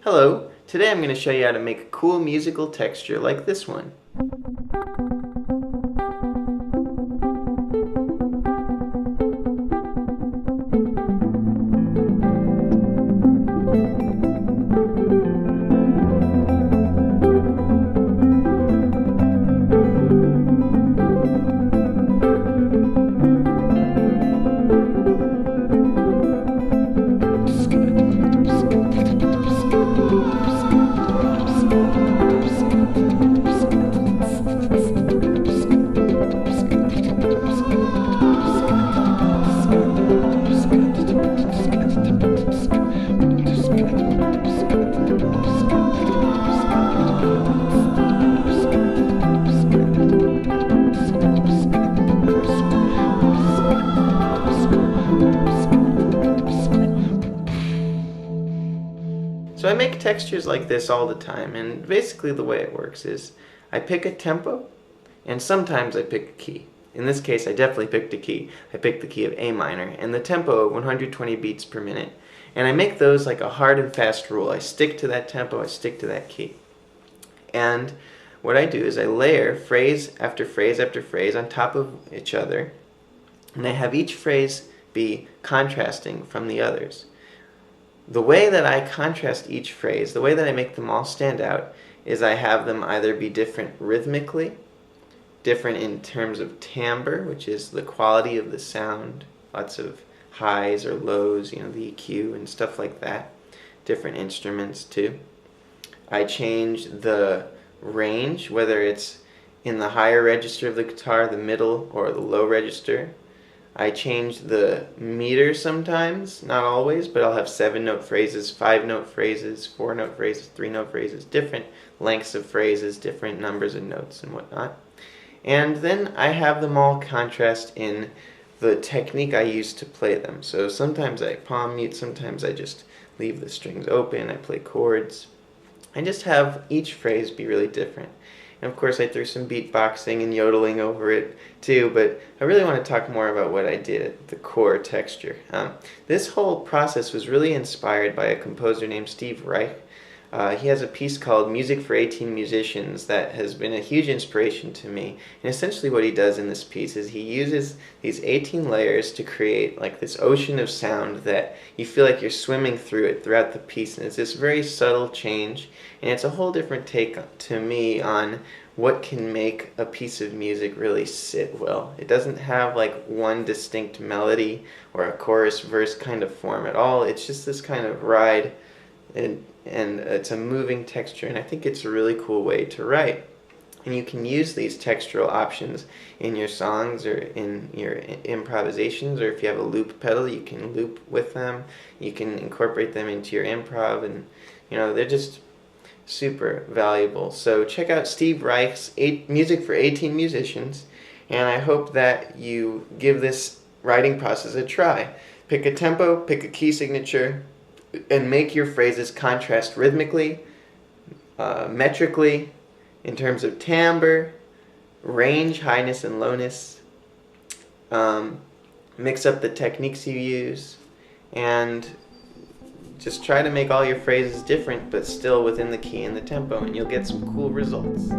Hello, today I'm going to show you how to make a cool musical texture like this one. So I make textures like this all the time, and basically the way it works is I pick a tempo, and sometimes I pick a key. In this case, I definitely picked a key. I picked the key of A minor, and the tempo of 120 beats per minute. And I make those like a hard and fast rule. I stick to that tempo, I stick to that key. And what I do is I layer phrase after phrase after phrase on top of each other, and I have each phrase be contrasting from the others. The way that I contrast each phrase, the way that I make them all stand out, is I have them either be different rhythmically, different in terms of timbre, which is the quality of the sound, lots of highs or lows, the EQ and stuff like that, different instruments too. I change the range, whether it's in the higher register of the guitar, the middle, or the low register. I change the meter sometimes, not always, but I'll have 7-note phrases, 5-note phrases, 4-note phrases, 3-note phrases, different lengths of phrases, different numbers of notes and whatnot. And then I have them all contrast in the technique I use to play them. So sometimes I palm mute, sometimes I just leave the strings open, I play chords. I just have each phrase be really different. And of course I threw some beatboxing and yodeling over it too, but I really want to talk more about what I did at the core texture. This whole process was really inspired by a composer named Steve Reich. He has a piece called Music for 18 Musicians that has been a huge inspiration to me. And essentially what he does in this piece is he uses these 18 layers to create like this ocean of sound that you feel like you're swimming through it throughout the piece. And it's this very subtle change, and it's a whole different take to me on what can make a piece of music really sit well. It doesn't have like one distinct melody or a chorus verse kind of form at all. It's just this kind of ride, and it's a moving texture, and I think it's a really cool way to write. And you can use these textural options in your songs or in your improvisations, or if you have a loop pedal, you can loop with them. You can incorporate them into your improv, and they're just super valuable. So check out Steve Reich's Music for 18 Musicians, and I hope that you give this writing process a try. Pick a tempo, pick a key signature, and make your phrases contrast rhythmically, metrically, in terms of timbre, range, highness and lowness. Mix up the techniques you use, and just try to make all your phrases different but still within the key and the tempo, and you'll get some cool results.